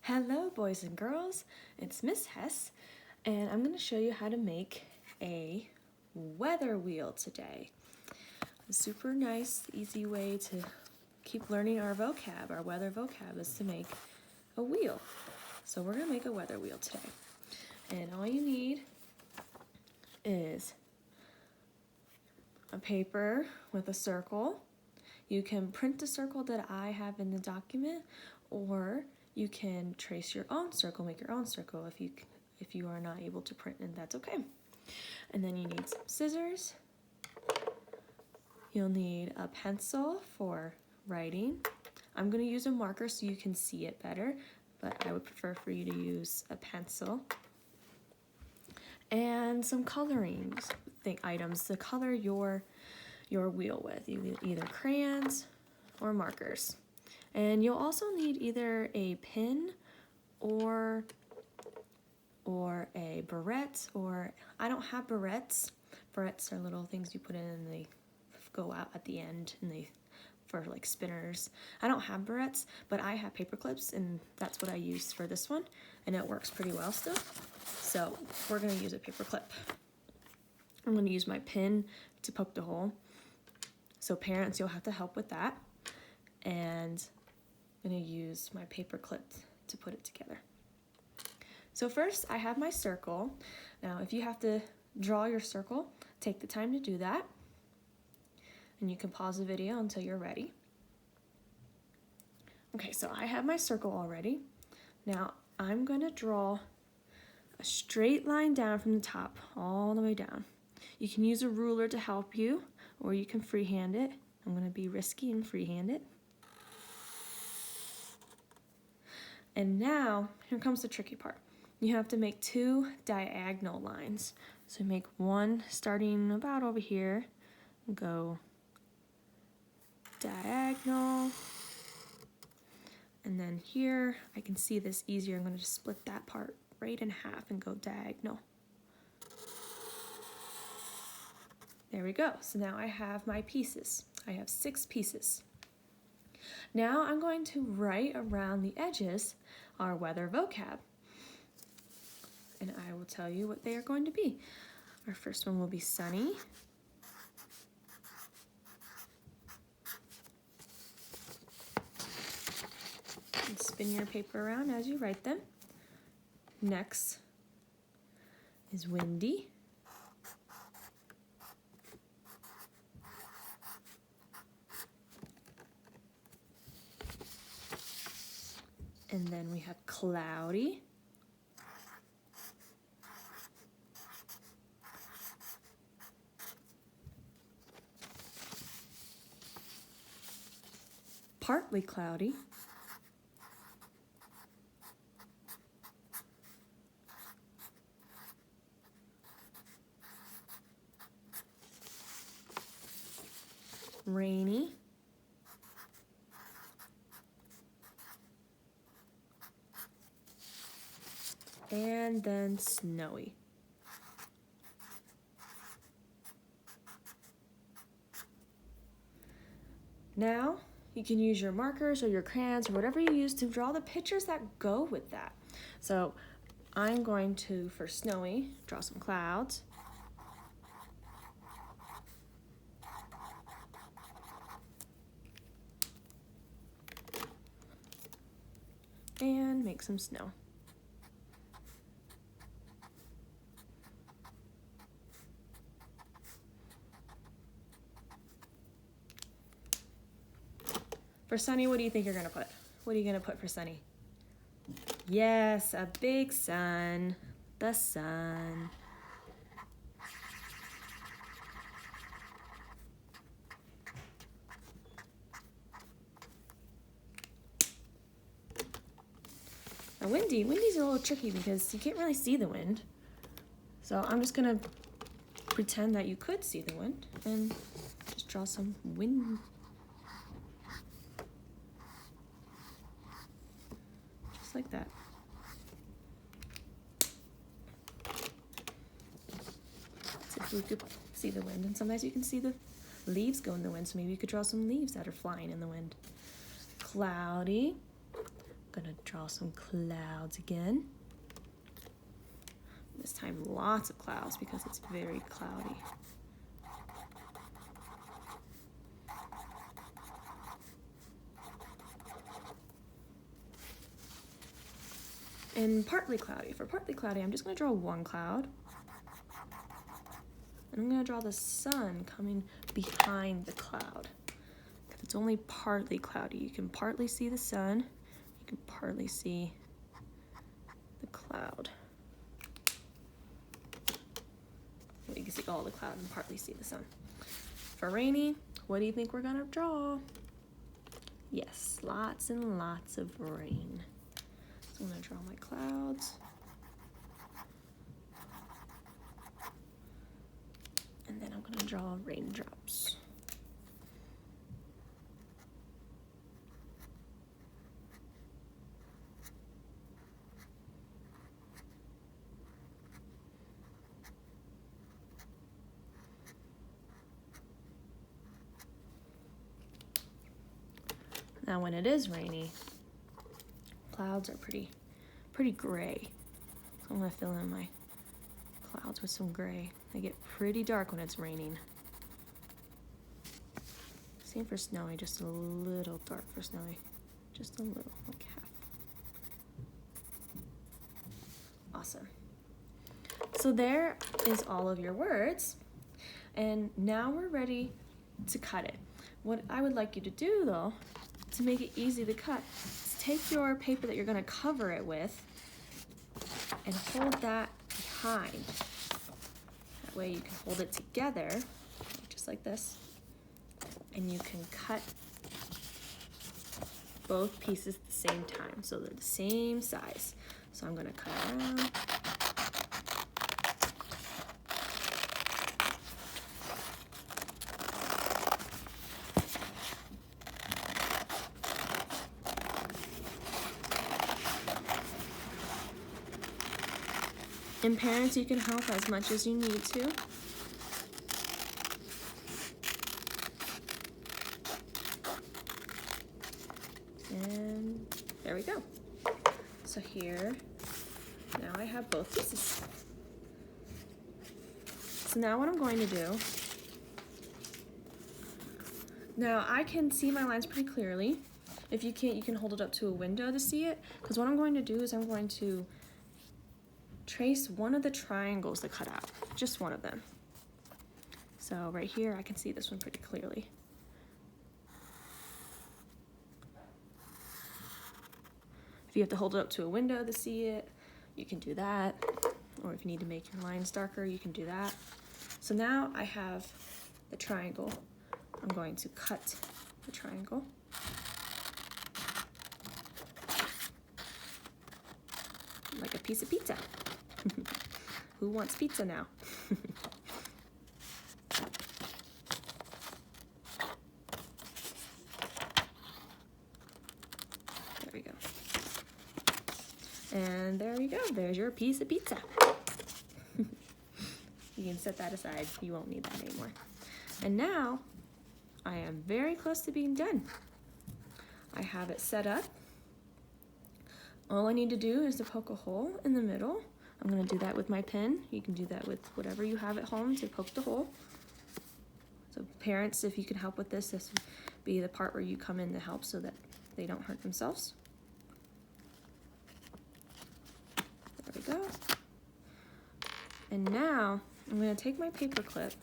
Hello boys and girls, it's Miss Hess, and I'm going to show you how to make a weather wheel today. A super nice, easy way to keep learning our vocab, our weather vocab, is to make a wheel. So we're going to make a weather wheel today. And all you need is a paper with a circle. You can print the circle that I have in the document, or you can trace your own circle, make your own circle if you are not able to print, and that's okay. And then you need some scissors. You'll need a pencil for writing. I'm going to use a marker so you can see it better, but I would prefer for you to use a pencil. And some coloring items to color your wheel with, either crayons or markers. And you'll also need either a pin or a barrette, or I don't have barrettes. Barrettes are little things you put in and they go out at the end, and they for like spinners. I don't have barrettes, but I have paper clips, and that's what I use for this one, and it works pretty well still. So we're gonna use a paper clip. I'm gonna use my pin to poke the hole. So parents, you'll have to help with that. And I'm going to use my paper clip to put it together. So first, I have my circle. Now, if you have to draw your circle, take the time to do that. And you can pause the video until you're ready. Okay, so I have my circle already. Now, I'm going to draw a straight line down from the top all the way down. You can use a ruler to help you, or you can freehand it. I'm going to be risky and freehand it. And now, here comes the tricky part. You have to make two diagonal lines. So make one starting about over here, go diagonal, and then here, I can see this easier. I'm going to just split that part right in half and go diagonal. There we go. So now I have my pieces. I have 6 pieces. Now I'm going to write around the edges our weather vocab. And I will tell you what they are going to be. Our first one will be sunny. And spin your paper around as you write them. Next is windy. And then we have cloudy. Partly cloudy. Rainy. And then snowy. Now, you can use your markers or your crayons or whatever you use to draw the pictures that go with that. So I'm going to, for snowy, draw some clouds. And make some snow. For sunny, what do you think you're going to put? What are you going to put for sunny? Yes, a big sun. The sun. Now windy's a little tricky because you can't really see the wind. So I'm just going to pretend that you could see the wind and just draw some wind. Like that. So if you could see the wind, and sometimes you can see the leaves go in the wind, so maybe you could draw some leaves that are flying in the wind. Cloudy, Gonna draw some clouds again. This time lots of clouds because it's very cloudy. And partly cloudy. For partly cloudy, I'm just gonna draw one cloud. And I'm gonna draw the sun coming behind the cloud. Because it's only partly cloudy. You can partly see the sun, you can partly see the cloud. Well, you can see all the cloud and partly see the sun. For rainy, what do you think we're gonna draw? Yes, lots and lots of rain. So I'm gonna draw my clouds. And then I'm gonna draw raindrops. Now when it is rainy, clouds are pretty gray. So I'm gonna fill in my clouds with some gray. They get pretty dark when it's raining. Same for snowy, just a little dark for snowy. Just a little, like half. Awesome. So there is all of your words. And now we're ready to cut it. What I would like you to do though, to make it easy to cut, is take your paper that you're gonna cover it with and hold that behind. That way you can hold it together, just like this, and you can cut both pieces at the same time, so they're the same size. So I'm gonna cut around. And parents, you can help as much as you need to. And there we go. So here, now I have both pieces. So now what I'm going to do, now I can see my lines pretty clearly. If you can't, you can hold it up to a window to see it. Because what I'm going to do is I'm going to trace one of the triangles that cut out, just one of them. So right here, I can see this one pretty clearly. If you have to hold it up to a window to see it, you can do that. Or if you need to make your lines darker, you can do that. So now I have the triangle. I'm going to cut the triangle. Like a piece of pizza. Who wants pizza now? There we go. And there you go. There's your piece of pizza. You can set that aside. You won't need that anymore. And now, I am very close to being done. I have it set up. All I need to do is to poke a hole in the middle. I'm gonna do that with my pen. You can do that with whatever you have at home to poke the hole. So parents, if you can help with this, this would be the part where you come in to help so that they don't hurt themselves. There we go. And now I'm gonna take my paper clip.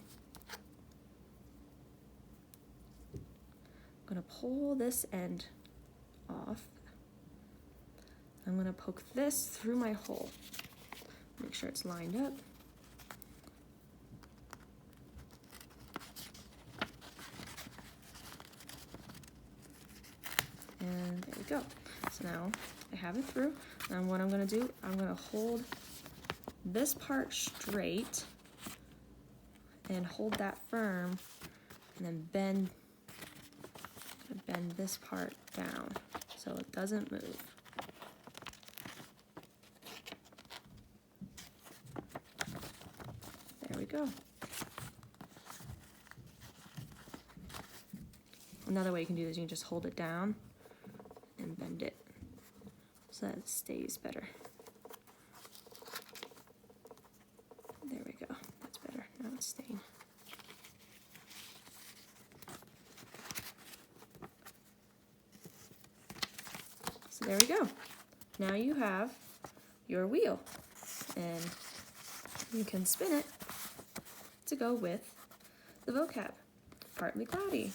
I'm gonna pull this end off. I'm gonna poke this through my hole. Make sure it's lined up. And there we go. So now I have it through. And what I'm gonna do, I'm gonna hold this part straight and hold that firm and then bend this part down so it doesn't move. There we go. Another way you can do this, you can just hold it down and bend it so that it stays better. There we go. That's better. Now it's staying. So there we go. Now you have your wheel, and you can spin it to go with the vocab. Partly cloudy.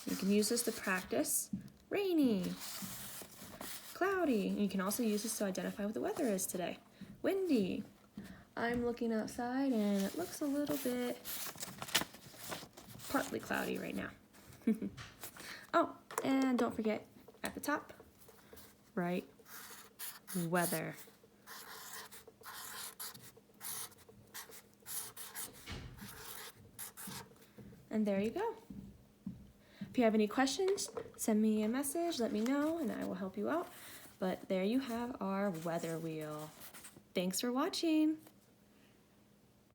You can use this to practice rainy, cloudy. And you can also use this to identify what the weather is today. Windy. I'm looking outside and it looks a little bit partly cloudy right now. Oh, and don't forget at the top, write weather. And there you go. If you have any questions, send me a message, let me know, and I will help you out. But there you have our weather wheel. Thanks for watching.